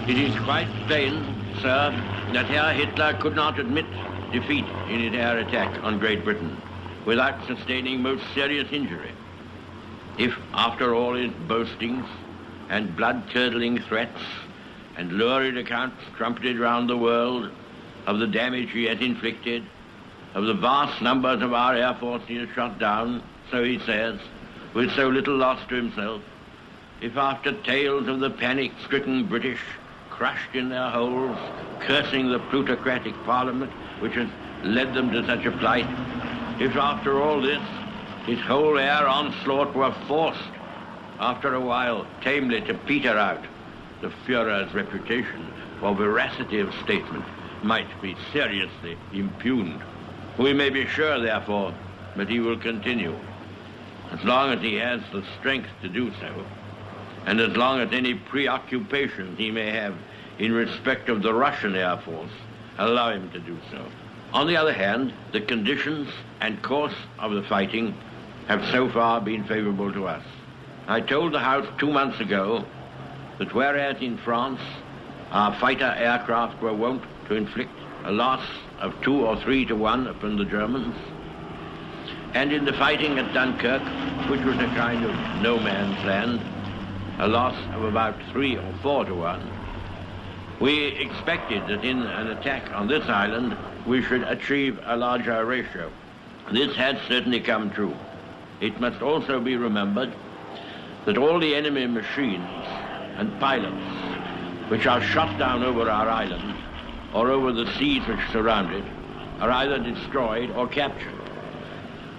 It is quite plain, sir, that Herr Hitler could not admit defeat in his air attack on Great Britain without sustaining most serious injury. If, after all his boastings and blood-curdling threats and lurid accounts trumpeted round the world of the damage he has inflicted, of the vast numbers of our air force he has shot down, so he says, with so little loss to himself, if after tales of the panic-stricken British, crushed in their holes, cursing the plutocratic parliament which has led them to such a plight, if after all this, his whole air onslaught were forced, after a while, tamely to peter out, the Führer's reputation for veracity of statement might be seriously impugned. We may be sure, therefore, that he will continue, as long as he has the strength to do so, and as long as any preoccupations he may have in respect of the Russian Air Force allow him to do so. On the other hand, the conditions and course of the fighting have so far been favorable to us. I told the House 2 months ago that whereas in France our fighter aircraft were wont to inflict a loss of 2 or 3 to 1 upon the Germans, and in the fighting at Dunkirk, which was a kind of no man's land, a loss of about 3 or 4 to 1, we expected that in an attack on this island we should achieve a larger ratio. This has certainly come true. It must also be remembered that all the enemy machines and pilots which are shot down over our island or over the seas which surround it are either destroyed or captured,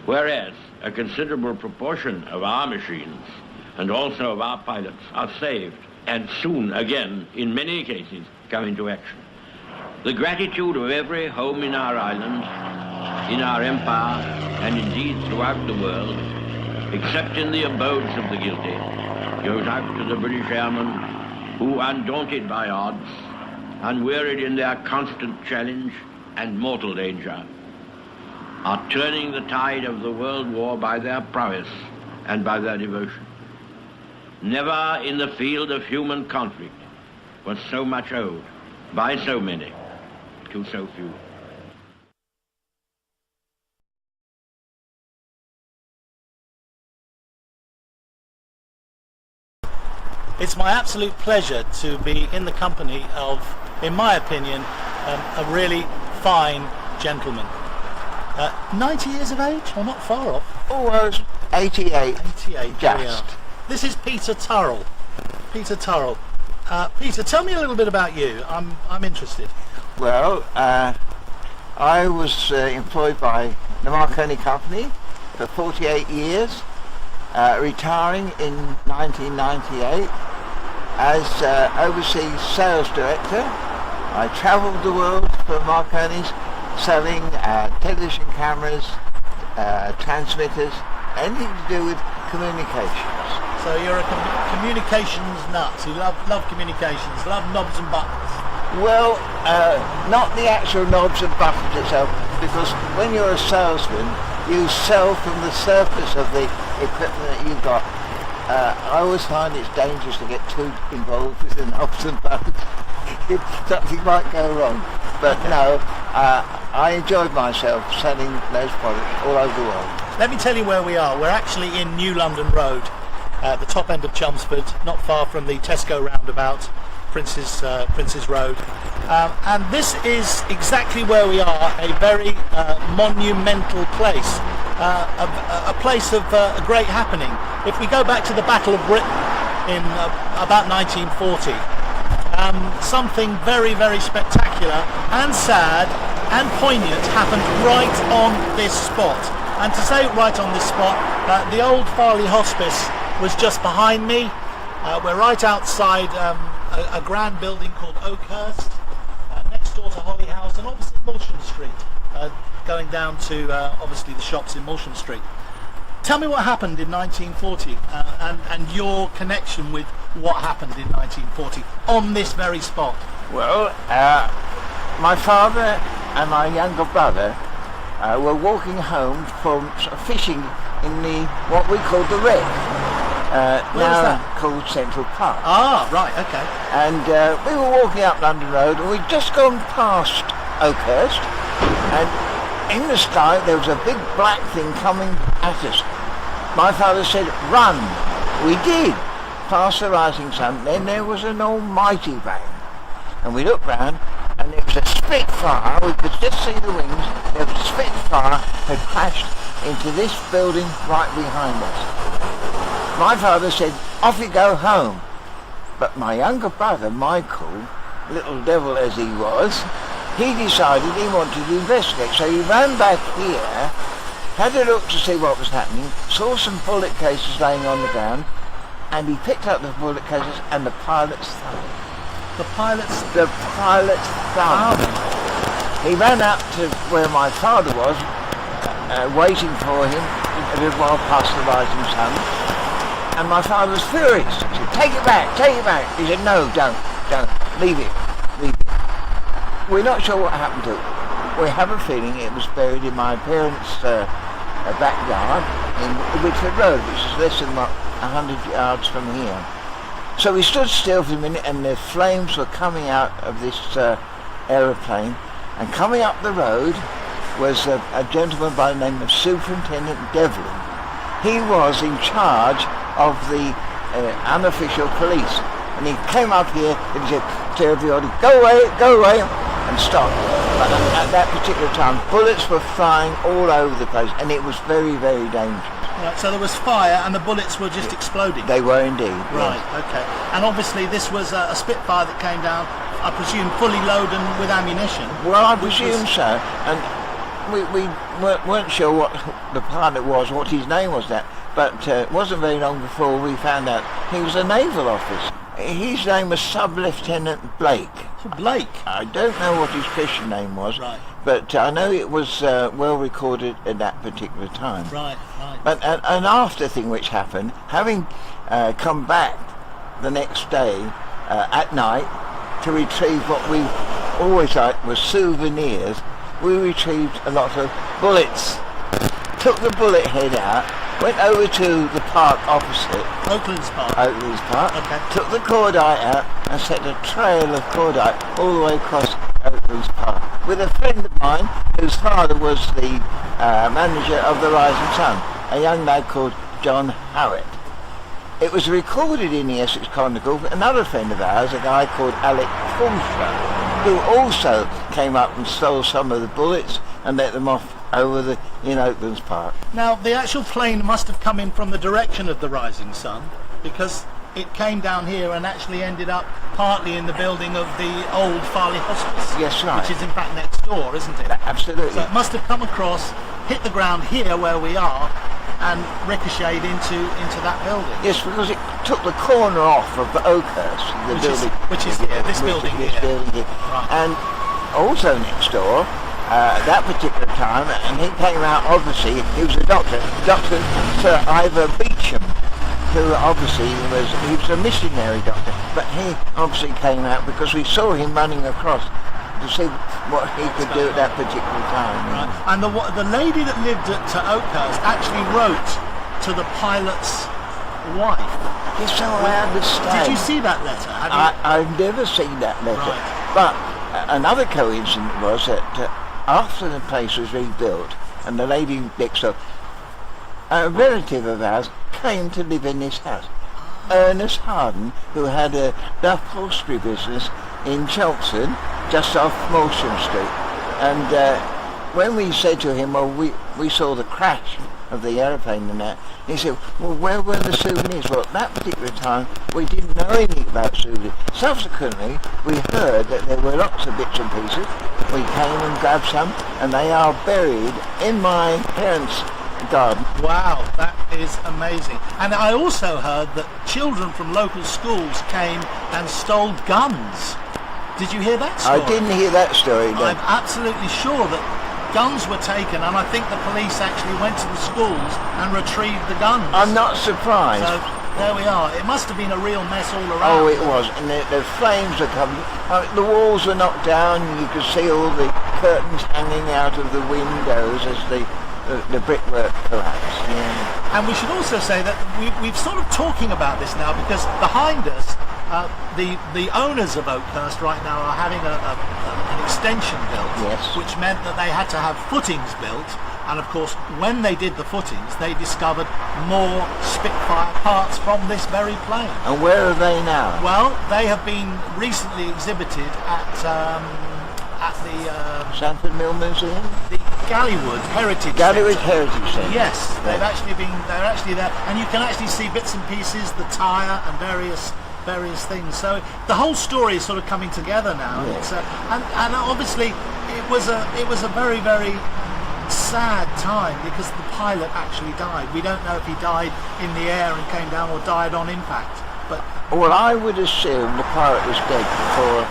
whereas a considerable proportion of our machines and also of our pilots are saved and soon again, in many cases, come into action. The gratitude of every home in our island, in our empire, and indeed throughout the world, except in the abodes of the guilty, goes out to the British airmen who, undaunted by odds, unwearied in their constant challenge and mortal danger, are turning the tide of the world war by their prowess and by their devotion. Never in the field of human conflict was so much owed by so many to so few. It's my absolute pleasure to be in the company of, in my opinion, a really fine gentleman. 90 years of age, or not far off? Almost 88. 88, just. This is Peter Turrell. Peter Turrell. Peter, tell me a little bit about you. I'm interested. Well, I was employed by the Marconi Company for 48 years, retiring in 1998 as overseas sales director. I travelled the world for Marconi's, selling television cameras, transmitters, anything to do with communications. So you're a communications nut. You love communications, love knobs and buttons. Well, not the actual knobs and buttons itself, because when you're a salesman, you sell from the surface of the equipment that you've got. I always find it's dangerous to get too involved with the knobs and buttons. Something might go wrong. But no, I enjoyed myself selling those products all over the world. Let me tell you where we are. We're actually in New London Road, at the top end of Chelmsford, not far from the Tesco roundabout, Prince's Road. And this is exactly where we are, a very monumental place, a place of a great happening. If we go back to the Battle of Britain in about 1940, something very, very spectacular and sad and poignant happened right on this spot. And to say right on this spot, the old Farley Hospice was just behind me. We're right outside a grand building called Oakhurst, next door to Holly House and opposite Molsham Street, going down to obviously the shops in Molsham Street. Tell me what happened in 1940 and your connection with what happened in 1940 on this very spot. Well, my father and my younger brother were walking home from fishing in what we called the wreck. Where was now that? called Central Park. Ah, right, okay. And we were walking up London Road, and we'd just gone past Oakhurst, and in the sky there was a big black thing coming at us. My father said, "Run!" We did, past the rising sun. Then there was an almighty bang, and we looked round, and it was a Spitfire. We could just see the wings. There was a Spitfire had crashed into this building right behind us. My father said, "Off you go home." But my younger brother, Michael, little devil as he was, he decided he wanted to investigate. So he ran back here, had a look to see what was happening, saw some bullet cases laying on the ground, and he picked up the bullet cases and the pilot's thumb. The pilot's... The pilot's thumb. He ran up to where my father was, waiting for him a little while past the rising sun. And my father was furious. He said, take it back. He said, no, don't, leave it. We're not sure what happened to it. We have a feeling it was buried in my parents' backyard in Whitford Road, which is less than 100 yards from here. So we stood still for a minute, and the flames were coming out of this aeroplane, and coming up the road was a gentleman by the name of Superintendent Devlin. He was in charge of the unofficial police, and he came up here and he said to everybody, go away, and stopped. But at that particular time, bullets were flying all over the place, and it was very, very dangerous. Right, so there was fire and the bullets were just exploding? They were indeed. Right, yes. okay. And obviously this was a Spitfire that came down, I presume, fully loaded with ammunition? Well, I presume so. And we weren't sure what the pilot was, what his name was that, but it wasn't very long before we found out he was a naval officer. His name was Sub-Lieutenant Blake. Oh, Blake? I don't know what his Christian name was, right. But I know it was well recorded at that particular time. Right. But an after thing which happened, having come back the next day at night to retrieve what we always liked was souvenirs, we retrieved a lot of bullets. Took the bullet head out, went over to the park opposite. Oaklands Park? Oaklands Park. Okay. Took the cordite out and set a trail of cordite all the way across Oaklands Park with a friend of mine whose father was the manager of the Rising Sun, a young lad called John Howett. It was recorded in the Essex Chronicle with another friend of ours, a guy called Alec Fulcher, who also came up and stole some of the bullets and let them off over in Oaklands Park. Now, the actual plane must have come in from the direction of the Rising Sun, because it came down here and actually ended up partly in the building of the old Farley Hospice. Yes, right. Which is in fact next door, isn't it? Absolutely. So it must have come across, hit the ground here where we are, and ricocheted into that building. Yes, because it took the corner off of the Oakhurst, the building. Which is here, this building here. Right. And also next door, that particular time, and he came out, obviously, he was a doctor, Dr. Sir Ivor Beecham, who obviously he was a missionary doctor, but he obviously came out because we saw him running across to see what he could do at that particular time. Right. And the lady that lived at Oakhurst actually wrote to the pilot's wife. Yes, so I understand. Did you see that letter? I've never seen that letter. Right. But another coincidence was that after the place was rebuilt and the lady next door, a relative of ours came to live in this house. Ernest Harden, who had a upholstery business in Chelmsford, just off Morsham Street. And when we said to him, well, we saw the crash of the aeroplane and that, he said, well, where were the souvenirs? Well, at that particular time, we didn't know anything about souvenirs. Subsequently, we heard that there were lots of bits and pieces. We came and grabbed some, and they are buried in my parents' garden. Wow, that is amazing. And I also heard that children from local schools came and stole guns. Did you hear that story? I didn't hear that story, no. I'm absolutely sure that guns were taken, and I think the police actually went to the schools and retrieved the guns. I'm not surprised. So there we are. It must have been a real mess all around. Oh, it was. And the flames were coming. The walls were knocked down, and you could see all the curtains hanging out of the windows as the brickwork collapsed. Yeah. And we should also say that we've sort of talking about this now because behind us, the owners of Oakhurst right now are having an extension built, yes, which meant that they had to have footings built. And of course, when they did the footings, they discovered more Spitfire parts from this very plane. And where are they now? Well, they have been recently exhibited at the Sanford Mill Museum? the Gallywood Heritage Gallywood Centre. Heritage Centre. Yes, they're actually there, and you can actually see bits and pieces, the tyre and various things. So the whole story is sort of coming together now. Yeah. It's and obviously it was a very, very sad time because the pilot actually died. We don't know if he died in the air and came down or died on impact. But well, I would assume the pilot was dead before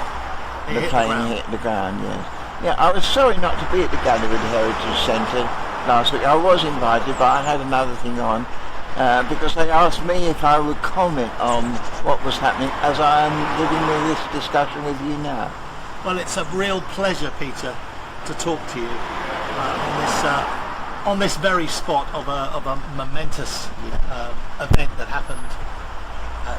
the hit the plane ground. hit the ground. Yes. Yeah, I was sorry not to be at the Gallywood Heritage Centre last week. I was invited, but I had another thing on because they asked me if I would comment on what was happening as I am living with this discussion with you now. Well, it's a real pleasure, Peter, to talk to you on this very spot of a momentous event that happened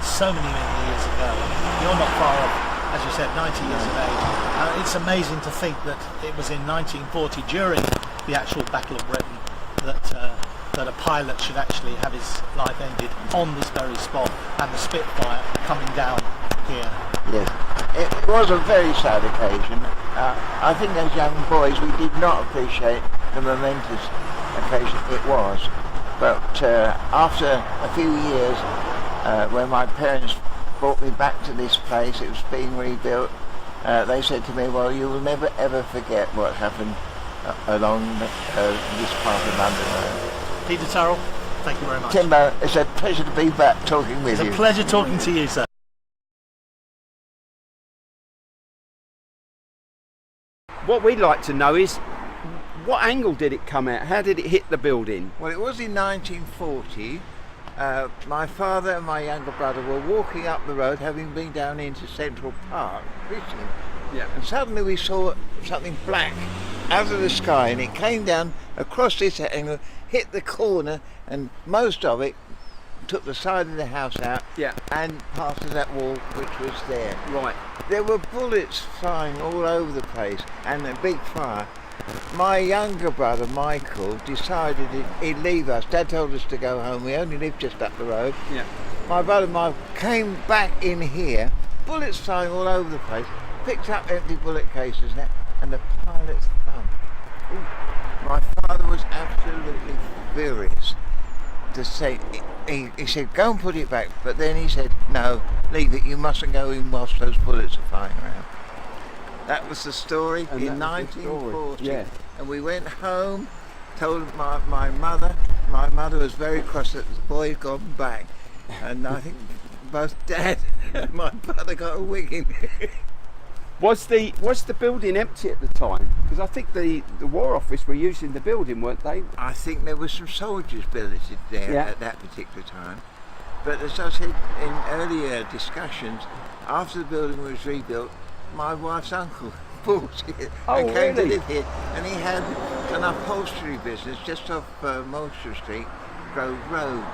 so many years ago. You're not far off, as you said, 90 years of age. It's amazing to think that it was in 1940, during the actual Battle of Britain, that a pilot should actually have his life ended on this very spot, and the Spitfire coming down here. Yes, it was a very sad occasion. I think as young boys we did not appreciate the momentous occasion it was. But after a few years, when my parents brought me back to this place, it was being rebuilt, they said to me, well, you will never ever forget what happened along this part of London Road. Peter Turrell, thank you very much. Timbo, it's a pleasure to be back talking with you. It's a pleasure talking to you, sir. What we'd like to know is, what angle did it come at? How did it hit the building? Well, it was in 1940. My father and my younger brother were walking up the road, having been down into Central Park fishing. Yeah. And suddenly we saw something black out of the sky, and it came down across this angle, hit the corner, and most of it took the side of the house out, Yeah. and part of that wall which was there. Right. There were bullets flying all over the place and a big fire. My younger brother Michael decided he'd leave us. Dad told us to go home. We only lived just up the road. Yeah. My brother Michael came back in here, bullets flying all over the place, picked up empty bullet cases now, and the pilot's thumb. Ooh. My father was absolutely furious to say, he said, go and put it back, but then he said, no, leave it, you mustn't go in whilst those bullets are flying around. That was the story in 1940. Yeah. And we went home, told my mother. My mother was very cross that the boy had gone back. And I think both Dad and my brother got a wigging. Was the building empty at the time? Because I think the War Office were using the building, weren't they? I think there were some soldiers billeted there Yeah. at that particular time. But as I said in earlier discussions, after the building was rebuilt, my wife's uncle bought it and came to live here, and he had an upholstery business just off Molesher Street, Grove Road,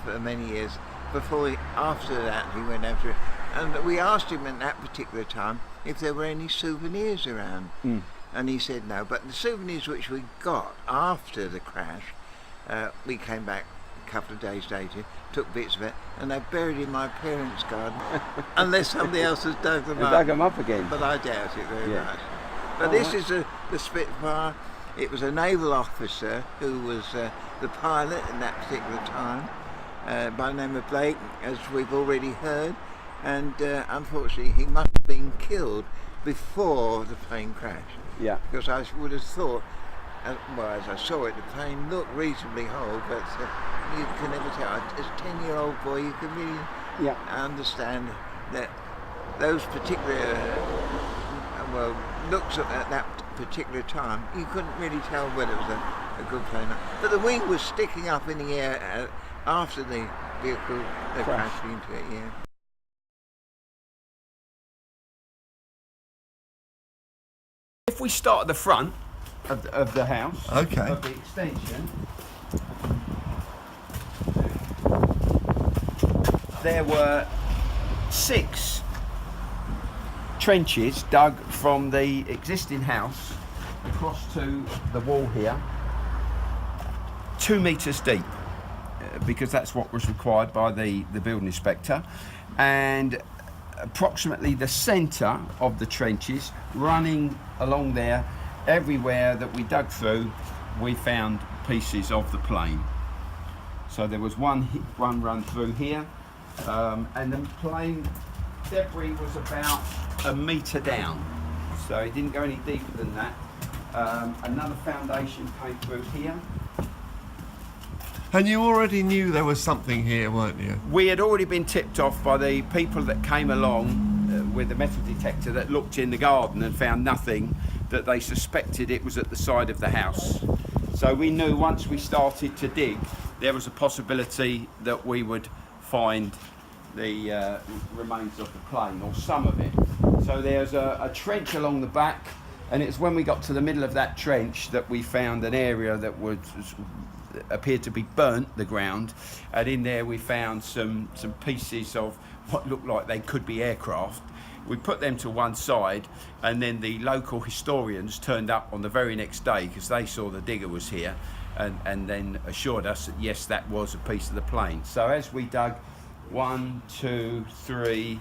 for many years. After that, he went after it, and we asked him at that particular time if there were any souvenirs around, and he said no. But the souvenirs which we got after the crash, we came back a couple of days later, took bits of it, and they're buried in my parents' garden, unless somebody else has dug them up. Dug them up again. But I doubt it very Yeah. much. But this is the Spitfire. It was a naval officer who was the pilot in that particular time, by the name of Blake, as we've already heard, and unfortunately he must have been killed before the plane crashed. Yeah. Because I would have thought, well, as I saw it, the plane looked reasonably whole, but you can never tell. As a 10-year-old boy, you can really understand that those particular, looks at that particular time, you couldn't really tell whether it was a good plane or not. But the wing was sticking up in the air after the vehicle crashed into it, yeah. If we start at the front of the house, Okay. of the extension, there were 6 trenches dug from the existing house across to the wall here, 2 metres deep, because that's what was required by the building inspector, and approximately the centre of the trenches running along there. Everywhere that we dug through, we found pieces of the plane. So there was one run through here, and the plane debris was about 1 metre down, so it didn't go any deeper than that. Another foundation came through here. And you already knew there was something here, weren't you? We had already been tipped off by the people that came along with the metal detector that looked in the garden and found nothing, that they suspected it was at the side of the house. So we knew once we started to dig, there was a possibility that we would find the remains of the plane, or some of it. So there's a trench along the back, and it's when we got to the middle of that trench that we found an area that appeared to be burnt, the ground, and in there we found some pieces of what looked like they could be aircraft. We put them to one side, and then the local historians turned up on the very next day because they saw the digger was here, and then assured us that yes, that was a piece of the plane. So as we dug 1, 2, 3,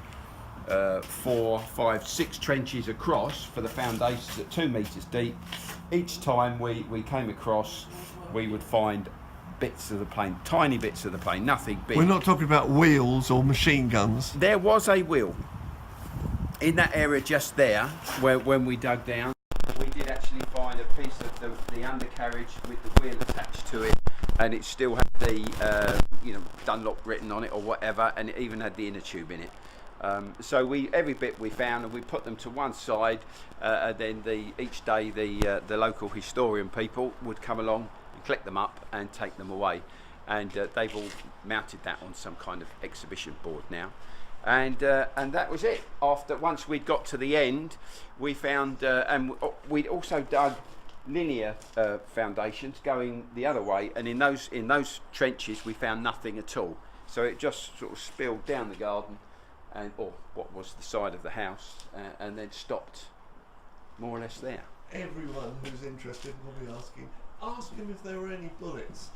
4, 5, 6 trenches across for the foundations at 2 metres deep, each time we came across, we would find bits of the plane, tiny bits of the plane, nothing big. We're not talking about wheels or machine guns. There was a wheel in that area just there, where when we dug down, we did actually find a piece of the undercarriage with the wheel attached to it, and it still had the Dunlop written on it or whatever, and it even had the inner tube in it. So every bit we found, and we put them to one side, and then each day the local historian people would come along and collect them up and take them away, and they've all mounted that on some kind of exhibition board now. And that was it. Once we'd got to the end, we found, and we'd also dug linear foundations going the other way, and in those trenches we found nothing at all. So it just sort of spilled down the garden, or what was the side of the house, and then stopped more or less there. Everyone who's interested will be asking, ask him if there were any bullets.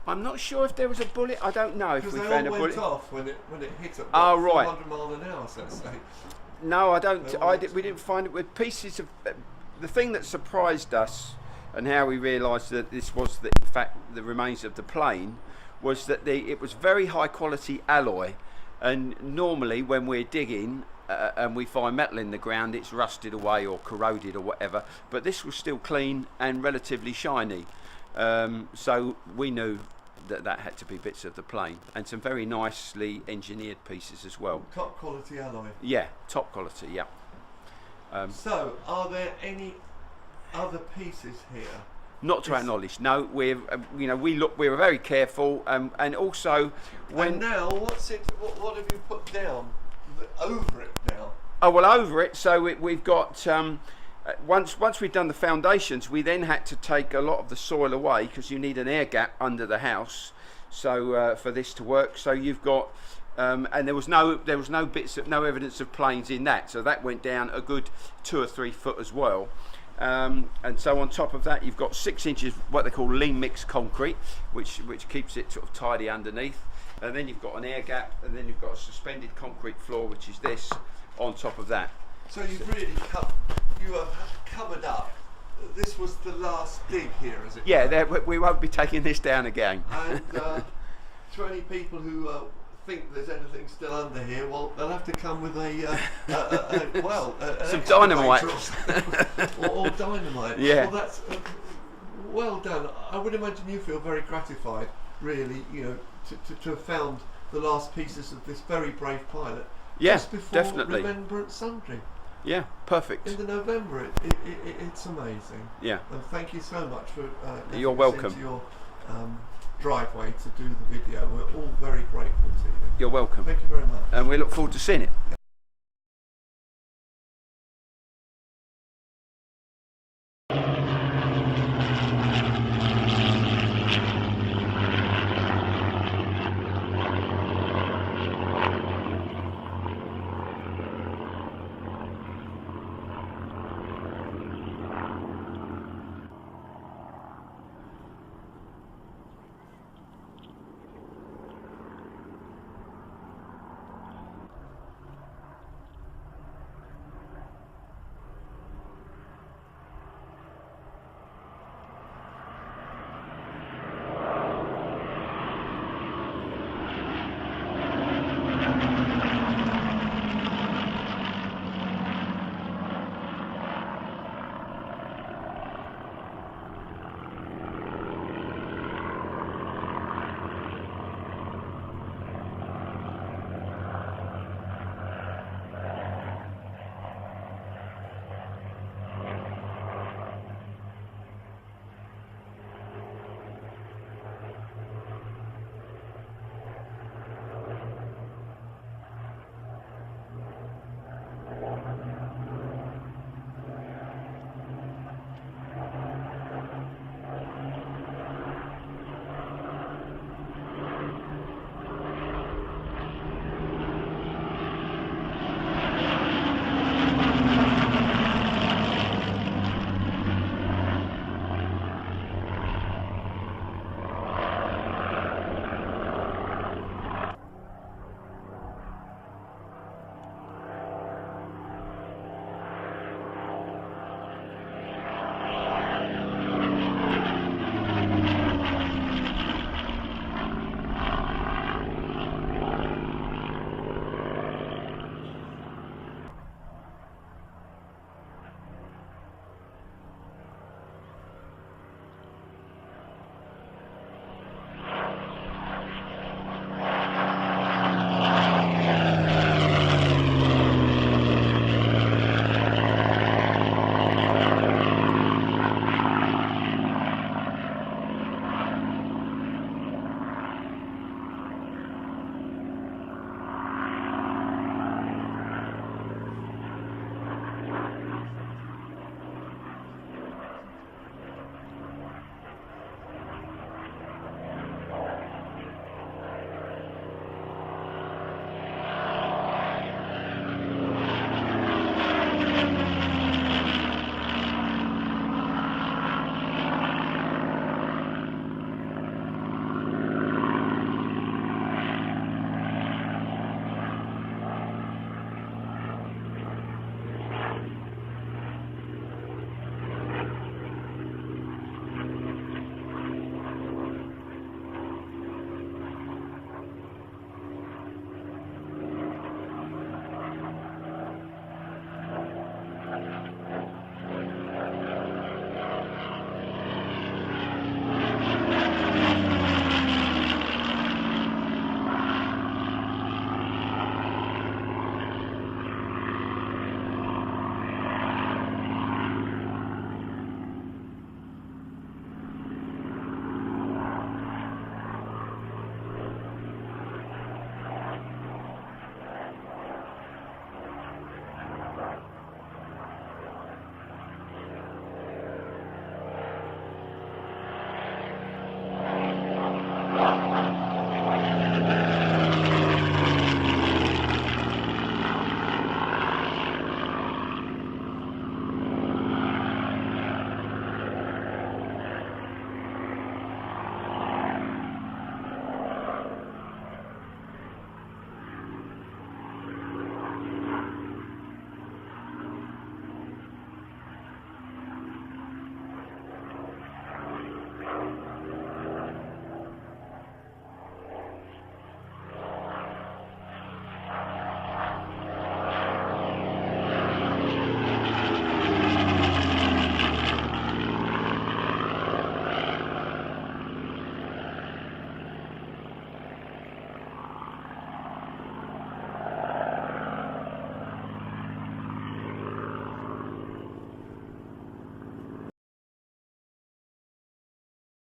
I'm not sure if there was a bullet. I don't know if we found a bullet. Because they all went off when it hit at 400 mile an hour, so to say. No, I don't. We didn't find it with pieces of. The thing that surprised us, and how we realised that this was in fact the remains of the plane, was that it was very high quality alloy, and normally when we're digging and we find metal in the ground, it's rusted away or corroded or whatever. But this was still clean and relatively shiny, so we knew that had to be bits of the plane, and some very nicely engineered pieces as well. Top quality alloy. Yeah, top quality. Yeah. So, are there any other pieces here? Not to our knowledge. No, we were very careful, and also when. And now, what have you put down over it now? Oh well, over it. So we've got. Once we'd done the foundations, we then had to take a lot of the soil away because you need an air gap under the house, so for this to work. So you've got, and there was no evidence of planes in that, so that went down a good 2 or 3 foot as well. And so on top of that, you've got 6 inches what they call lean mix concrete, which keeps it sort of tidy underneath, and then you've got an air gap, and then you've got a suspended concrete floor, which is this on top of that. So you've really covered up. This was the last dig here, is it? Yeah, we won't be taking this down again. And to any people who think there's anything still under here, well, they'll have to come with some dynamite or dynamite. Yeah. Well, that's well done. I would imagine you feel very gratified, really, to have found the last pieces of this very brave pilot. Yeah, just before definitely. Remembrance Sunday. Yeah, perfect. In the November, it's amazing. Yeah. And thank you so much for You're welcome. into your driveway to do the video. We're all very grateful to you. You're welcome. Thank you very much. And we look forward to seeing it. Yeah.